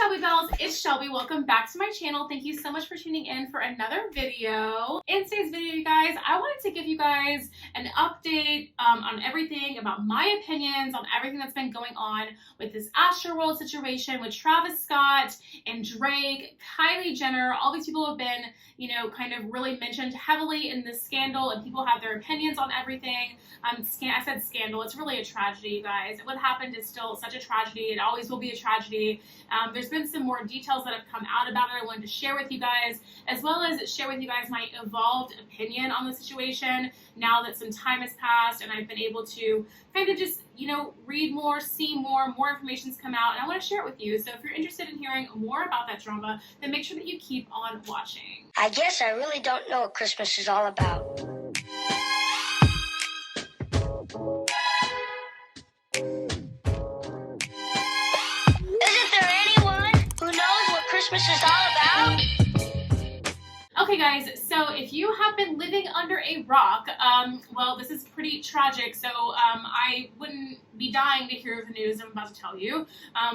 Shelby Bells, it's Shelby. Welcome back to my channel. Thank you so much for tuning in for another video. In today's video, you guys, I wanted to give you guys an update on everything about my opinions on everything that's been going on with this Astroworld situation with Travis Scott and Drake, Kylie Jenner. All these people have been, kind of really mentioned heavily in this scandal, and people have their opinions on everything. I said scandal. It's really a tragedy, you guys. What happened is still such a tragedy. It always will be a tragedy. There's been some more details that have come out about it I wanted to share with you guys, as well as share with you guys my evolved opinion on the situation now that some time has passed and I've been able to kind of just, read more, see more information's come out, and I want to share it with you. So if you're interested in hearing more about that drama, then make sure that you keep on watching. I guess I really don't know what Christmas is all about. Christmas is all about? Okay guys, so if you have been living under a rock, well, this is pretty tragic, so I wouldn't be dying to hear the news I'm about to tell you,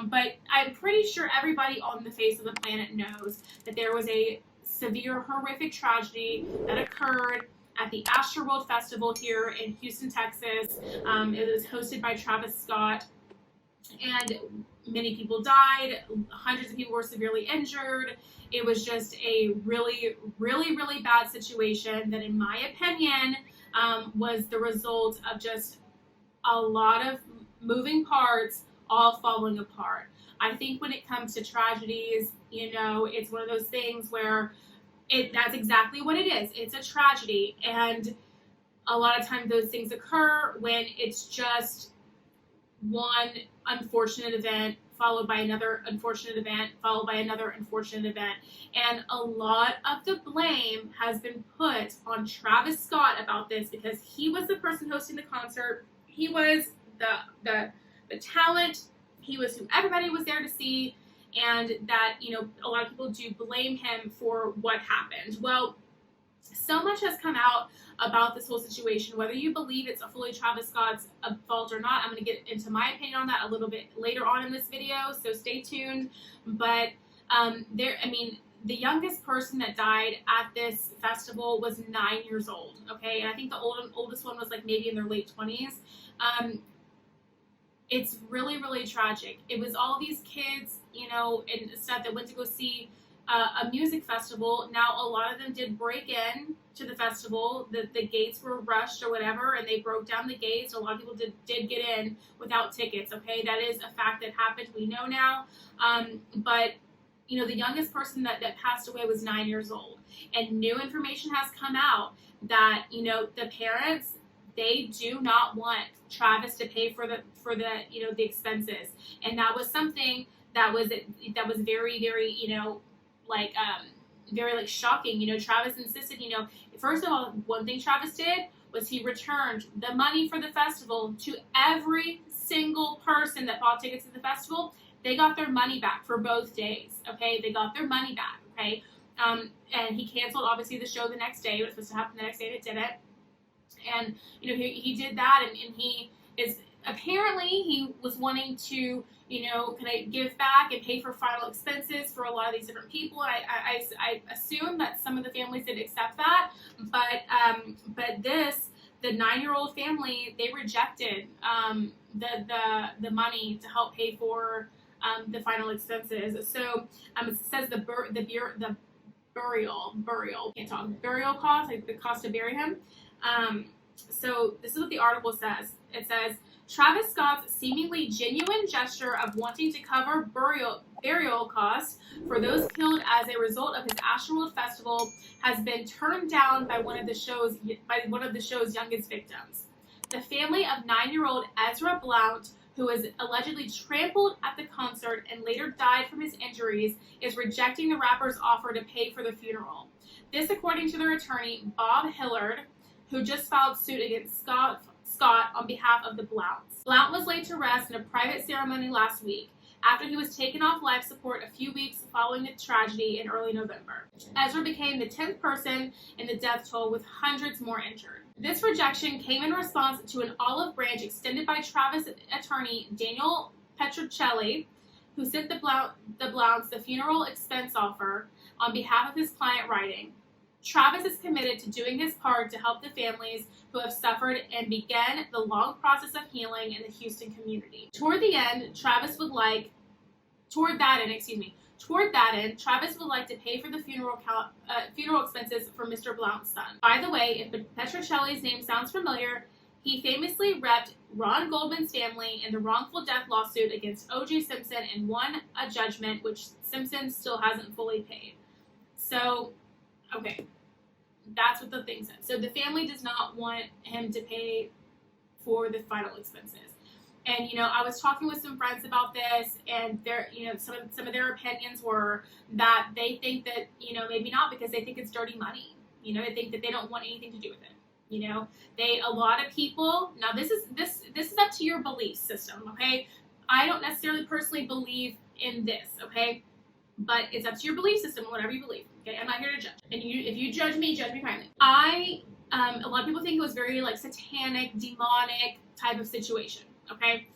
but I'm pretty sure everybody on the face of the planet knows that there was a severe, horrific tragedy that occurred at the Astroworld Festival here in Houston, Texas. It was hosted by Travis Scott, and many people died, hundreds of people were severely injured. It was just a really, really, really bad situation that, in my opinion, was the result of just a lot of moving parts all falling apart. I think when it comes to tragedies, it's one of those things where that's exactly what it is. It's a tragedy, and a lot of times those things occur when it's just one unfortunate event followed by another unfortunate event followed by another unfortunate event, and a lot of the blame has been put on Travis Scott about this because he was the person hosting the concert. He was the talent. He was who everybody was there to see, and that a lot of people do blame him for what happened. Well, so much has come out about this whole situation, whether you believe it's fully Travis Scott's fault or not. I'm going to get into my opinion on that a little bit later on in this video, so stay tuned. But the youngest person that died at this festival was 9 years old, okay? And I think the oldest one was like maybe in their late 20s. It's really, really tragic. It was all these kids, and stuff that went to go see a music festival. Now, a lot of them did break in to the festival. The gates were rushed or whatever, and they broke down the gates. A lot of people did get in without tickets, okay? That is a fact that happened. We know now. But, the youngest person that passed away was 9 years old. And new information has come out that, the parents, they do not want Travis to pay for the the expenses. And that was something that was very, very, very shocking. Travis insisted, first of all, one thing Travis did was he returned the money for the festival to every single person that bought tickets to the festival. They got their money back for both days, okay? They got their money back, okay? And he canceled, obviously, the show the next day. It was supposed to happen the next day, and it didn't. And, he did that, and he is, apparently, he was wanting to, can I give back and pay for final expenses for a lot of these different people? And I assume that some of the families did accept that, but the 9-year-old family, they rejected the money to help pay for the final expenses. So it says the burial cost, like the cost to bury him. So this is what the article says. It says, Travis Scott's seemingly genuine gesture of wanting to cover burial costs for those killed as a result of his Astroworld Festival has been turned down by one of the show's youngest victims. The family of 9-year-old Ezra Blount, who was allegedly trampled at the concert and later died from his injuries, is rejecting the rapper's offer to pay for the funeral. This, according to their attorney, Bob Hillard, who just filed suit against Scott on behalf of the Blounts. Blount was laid to rest in a private ceremony last week after he was taken off life support a few weeks following the tragedy in early November. Ezra became the 10th person in the death toll, with hundreds more injured. This rejection came in response to an olive branch extended by Travis attorney Daniel Petruccelli, who sent the Blounts the funeral expense offer on behalf of his client, writing, Travis is committed to doing his part to help the families who have suffered and begin the long process of healing in the Houston community. Toward that end, Travis would like to pay for the funeral expenses for Mr. Blount's son. By the way, if Petrocelli's name sounds familiar, he famously repped Ron Goldman's family in the wrongful death lawsuit against O.J. Simpson and won a judgment which Simpson still hasn't fully paid. So, okay, that's what the thing says. So the family does not want him to pay for the final expenses. And, I was talking with some friends about this, and their, some of their opinions were that they think that, maybe not, because they think it's dirty money. They think that they don't want anything to do with it. A lot of people, now this is up to your belief system, okay? I don't necessarily personally believe in this, okay? But it's up to your belief system, whatever you believe, okay? I'm not here to judge. And if you judge me kindly. A lot of people think it was very, satanic, demonic type of situation, okay?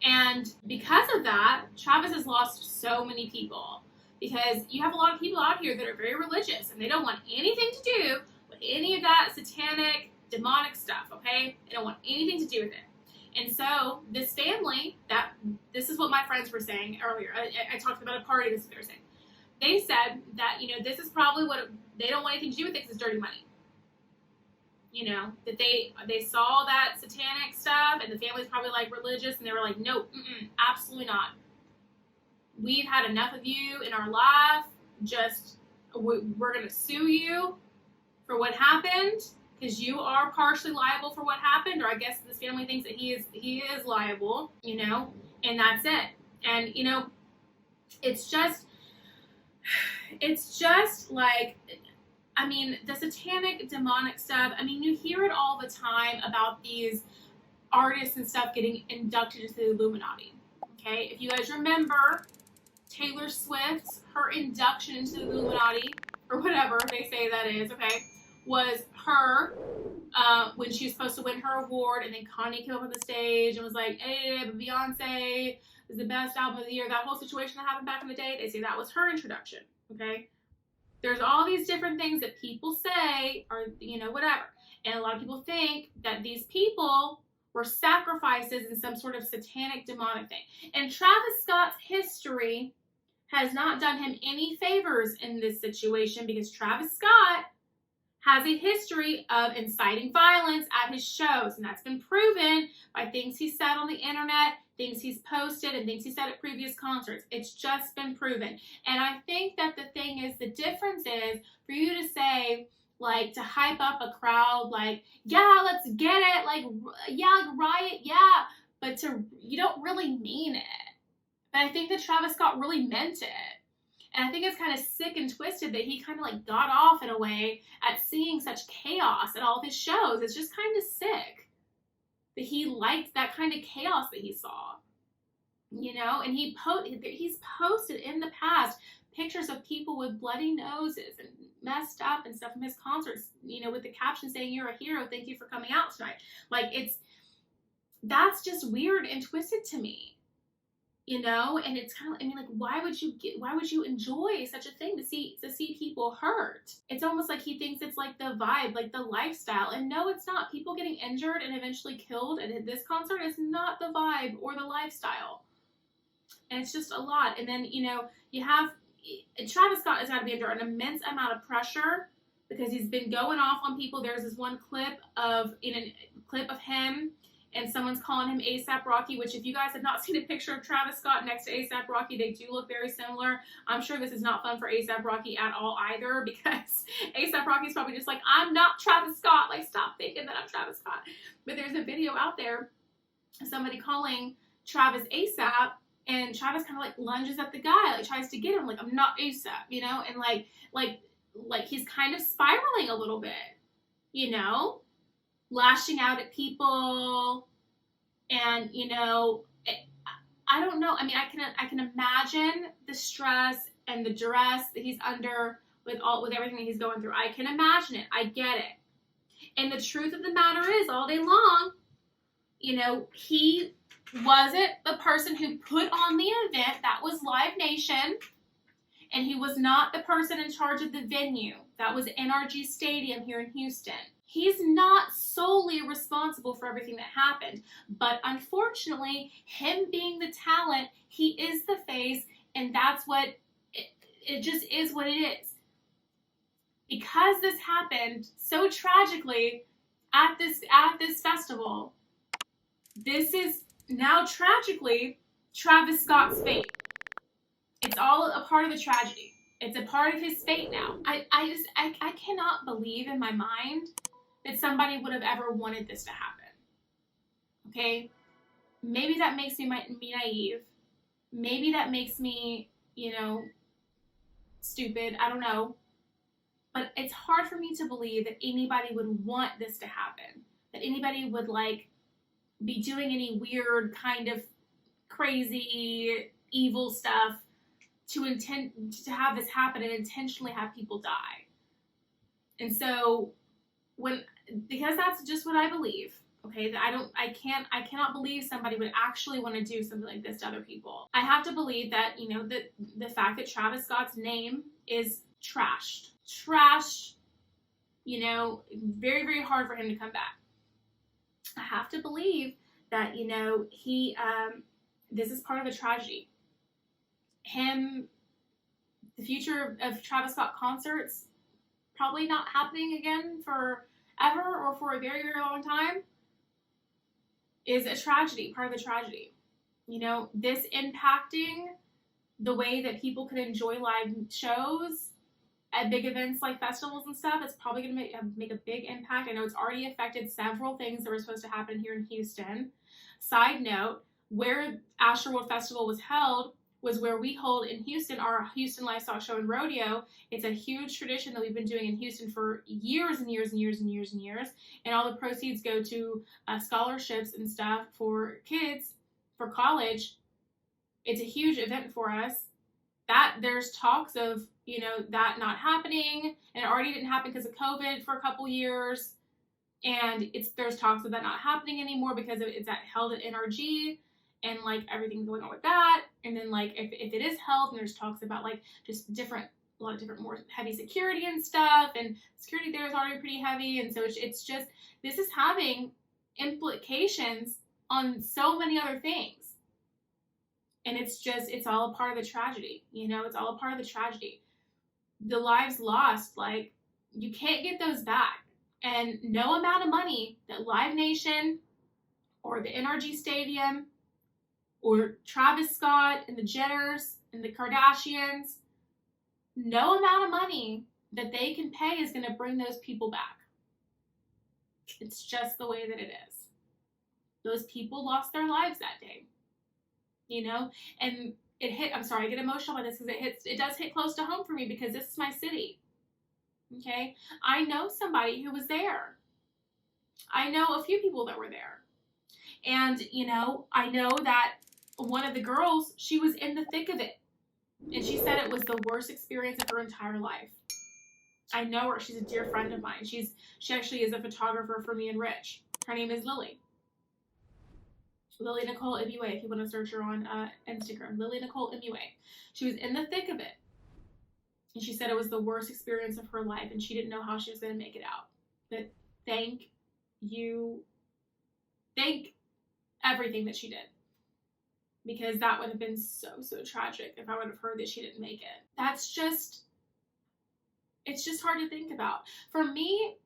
And because of that, Travis has lost so many people, because you have a lot of people out here that are very religious, and they don't want anything to do with any of that satanic, demonic stuff, okay? They don't want anything to do with it. And so this family, this is what my friends were saying earlier. I talked about a party, this is what they were saying. They said that, this is probably what, they don't want anything to do with it because it's dirty money. That they saw that satanic stuff, and the family's probably religious, and they were like, nope, absolutely not. We've had enough of you in our life. We're going to sue you for what happened, because you are partially liable for what happened, or I guess this family thinks that he is liable, and that's it. And, it's just the satanic, demonic stuff, you hear it all the time about these artists and stuff getting inducted into the Illuminati, okay? If you guys remember Taylor Swift's, her induction into the Illuminati, or whatever they say that is, okay, was her, when she was supposed to win her award, and then Kanye came up on the stage and was like, hey, but Beyonce is the best album of the year. That whole situation that happened back in the day, they say that was her introduction, okay? There's all these different things that people say, or, whatever. And a lot of people think that these people were sacrifices in some sort of satanic, demonic thing. And Travis Scott's history has not done him any favors in this situation, because Travis Scott has a history of inciting violence at his shows. And that's been proven by things he said on the internet, things he's posted, and things he said at previous concerts. It's just been proven. And I think that the thing is, the difference is for you to say, to hype up a crowd, yeah, let's get it, riot, yeah, but you don't really mean it. But I think that Travis Scott really meant it. And I think it's kind of sick and twisted that he kind of got off in a way at seeing such chaos at all of his shows. It's just kind of sick that he liked that kind of chaos that he saw, and he's posted in the past pictures of people with bloody noses and messed up and stuff from his concerts, with the caption saying, "You're a hero, thank you for coming out tonight." That's just weird and twisted to me. And it's kind of, why would you enjoy such a thing to see people hurt? It's almost like he thinks it's the vibe, the lifestyle. And no, it's not. People getting injured and eventually killed at this concert is not the vibe or the lifestyle. And it's just a lot. And then, you have, Travis Scott has got to be under an immense amount of pressure, because he's been going off on people. There's this one clip of him, and someone's calling him A$AP Rocky, which, if you guys have not seen a picture of Travis Scott next to A$AP Rocky, they do look very similar. I'm sure this is not fun for A$AP Rocky at all either, because A$AP Rocky's probably just I'm not Travis Scott. Stop thinking that I'm Travis Scott. But there's a video out there, somebody calling Travis A$AP, and Travis kind of lunges at the guy, tries to get him, I'm not A$AP, and he's kind of spiraling a little bit, lashing out at people, and I don't know. I can imagine the stress and the duress that he's under with everything that he's going through. I can imagine it. I get it. And the truth of the matter is, all day long, he Was it the person who put on the event? That was Live Nation. And he was not the person in charge of the venue. That was NRG Stadium here in Houston. He's not solely responsible for everything that happened. But unfortunately, him being the talent, he is the face, and that's what, it just is what it is. Because this happened so tragically at this festival, this is now tragically Travis Scott's fate. It's all a part of the tragedy. It's a part of his fate now. I cannot believe in my mind that somebody would have ever wanted this to happen. Okay? Maybe that makes me naive. Maybe that makes me, stupid. I don't know. But it's hard for me to believe that anybody would want this to happen. That anybody would, be doing any weird kind of crazy, evil stuff to have this happen and intentionally have people die. And so because that's just what I believe, okay, that I cannot believe somebody would actually want to do something like this to other people. I have to believe that, the fact that Travis Scott's name is trashed, very, very hard for him to come back. I have to believe that, he, this is part of a tragedy. The future of Travis Scott concerts probably not happening again forever or for a very, very long time is a tragedy, part of the tragedy. This impacting the way that people can enjoy live shows at big events like festivals and stuff, it's probably going to make a big impact. I know it's already affected several things that were supposed to happen here in Houston. Side note, where Astroworld Festival was held was where we hold in Houston our Houston Livestock Show and Rodeo. It's a huge tradition that we've been doing in Houston for years and years and years and years and years. And all the proceeds go to scholarships and stuff for kids for college. It's a huge event for us. That there's talks of, that not happening, and it already didn't happen because of COVID for a couple years. And there's talks of that not happening anymore because it's held at NRG. And everything's going on with that, and then if it is held, and there's talks about just a lot of different more heavy security and stuff, and security there is already pretty heavy, and so it's just this is having implications on so many other things, and it's all a part of the tragedy, it's all a part of the tragedy. The lives lost, you can't get those back, and no amount of money that Live Nation or the NRG Stadium or Travis Scott and the Jenners and the Kardashians, no amount of money that they can pay is going to bring those people back. It's just the way that it is. Those people lost their lives that day, and it hit, I'm sorry, I get emotional about this because it does hit close to home for me because this is my city. Okay. I know somebody who was there. I know a few people that were there. And, I know that one of the girls, she was in the thick of it. And she said it was the worst experience of her entire life. I know her. She's a dear friend of mine. She actually is a photographer for me and Rich. Her name is Lily. Lily Nicole Imue, if you want to search her on Instagram. Lily Nicole Imue. She was in the thick of it. And she said it was the worst experience of her life. And she didn't know how she was going to make it out. But thank everything that she did. Because that would have been so, so tragic if I would have heard that she didn't make it. It's just hard to think about. For me,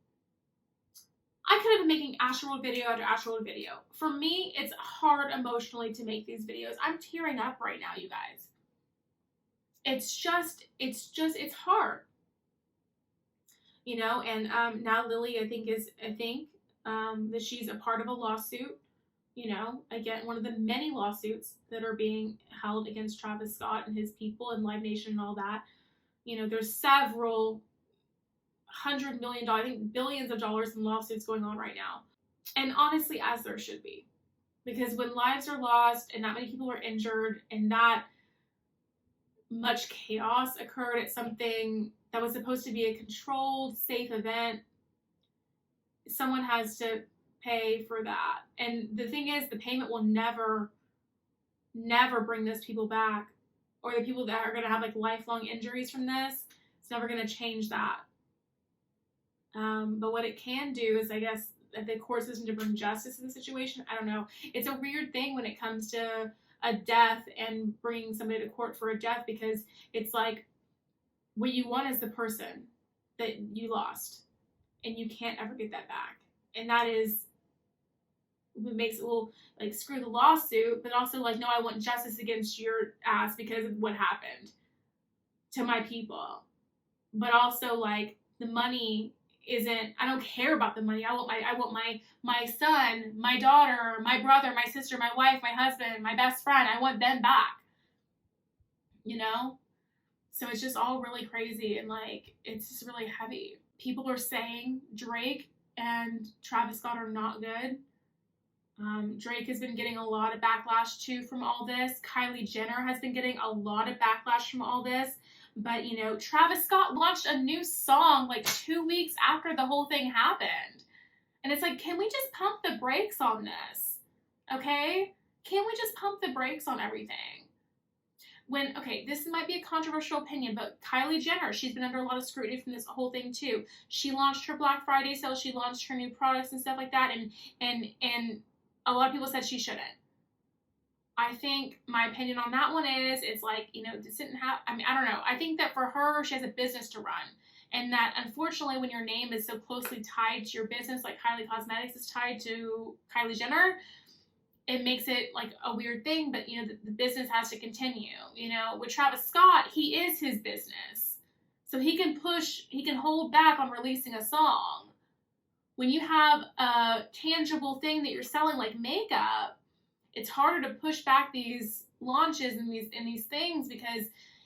I could have been making Astroworld video after Astroworld video. For me, it's hard emotionally to make these videos. I'm tearing up right now, you guys. It's hard. And now Lily, I think that she's a part of a lawsuit. Again, one of the many lawsuits that are being held against Travis Scott and his people and Live Nation and all that. There's several $100 million, I think billions of dollars in lawsuits going on right now. And honestly, as there should be. Because when lives are lost and that many people are injured and that much chaos occurred at something that was supposed to be a controlled, safe event, someone has to pay for that. And the thing is, the payment will never never bring those people back, or the people that are going to have like lifelong injuries from this. It's never going to change that. But what it can do is, I guess, the court system to bring justice in the situation. I don't know. It's a weird thing when it comes to a death and bringing somebody to court for a death, because it's like what you want is the person that you lost, and you can't ever get that back. And that is what makes it, well, like, screw the lawsuit, but also like, no, I want justice against your ass because of what happened to my people. But also, like, the money isn't, I don't care about the money. I want my son, my daughter, my brother, my sister, my wife, my husband, my best friend. I want them back. You know? So it's just all really crazy, and like, it's just really heavy. People are saying Drake and Travis Scott are not good. Drake has been getting a lot of backlash too from all this. Kylie Jenner has been getting a lot of backlash from all this. But, you know, Travis Scott launched a new song like 2 weeks after the whole thing happened. And it's like, can we just pump the brakes on this? Okay? Can we just pump the brakes on everything? Okay, this might be a controversial opinion, but Kylie Jenner, she's been under a lot of scrutiny from this whole thing too. She launched her Black Friday sale, she launched her new products and stuff like that, and a lot of people said she shouldn't. I think my opinion on that one is, it's like, you know, this didn't have, I mean, I don't know. I think that for her, she has a business to run. And that, unfortunately, when your name is so closely tied to your business, like Kylie Cosmetics is tied to Kylie Jenner, it makes it like a weird thing. But, you know, the business has to continue. You know, with Travis Scott, he is his business. So he can hold back on releasing a song. When you have a tangible thing that you're selling, like makeup, it's harder to push back these launches and these things, because,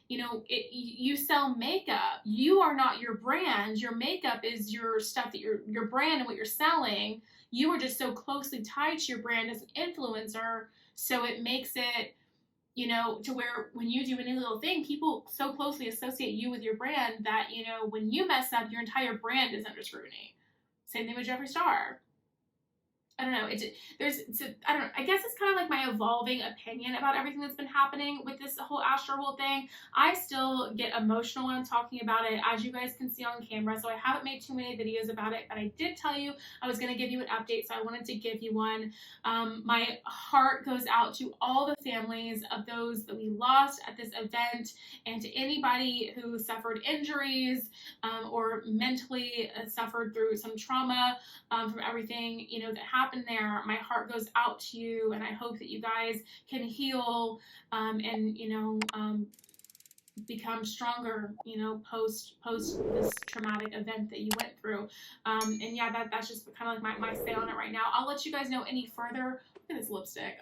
you know, you sell makeup. You are not your brand. Your makeup is your stuff, that your brand and what you're selling. You are just so closely tied to your brand as an influencer. So it makes it, you know, to where when you do any little thing, people so closely associate you with your brand that, you know, when you mess up, your entire brand is under scrutiny. Same thing with Jeffree Star. I don't know. I don't know. I guess it's kind of like my evolving opinion about everything that's been happening with this whole Astroworld thing. I still get emotional when I'm talking about it, as you guys can see on camera. So I haven't made too many videos about it, but I did tell you I was going to give you an update, so I wanted to give you one. My heart goes out to all the families of those that we lost at this event, and to anybody who suffered injuries or mentally suffered through some trauma from everything, you know, that happened there. My heart goes out to you, and I hope that you guys can heal and, you know, become stronger, you know, post this traumatic event that you went through. And yeah, that's just kind of like my say on it right now. I'll let you guys know any further. Look at this lipstick.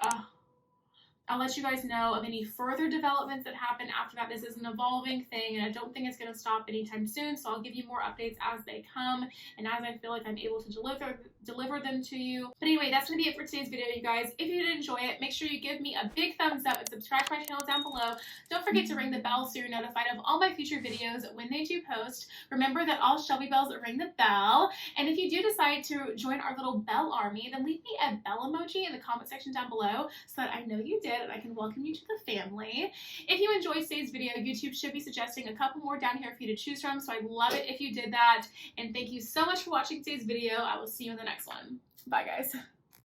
I'll let you guys know of any further developments that happen after that. This is an evolving thing, and I don't think it's going to stop anytime soon, so I'll give you more updates as they come and as I feel like I'm able to deliver them to you. But anyway, that's going to be it for today's video, you guys. If you did enjoy it, make sure you give me a big thumbs up and subscribe to my channel down below. Don't forget to ring the bell so you're notified of all my future videos when they do post. Remember that all Shelby bells ring the bell, and if you do decide to join our little bell army, then leave me a bell emoji in the comment section down below so that I know you did, and I can welcome you to the family. If you enjoyed today's video, YouTube should be suggesting a couple more down here for you to choose from, so I'd love it if you did that. And thank you so much for watching today's video. I will see you in the next one. Bye, guys.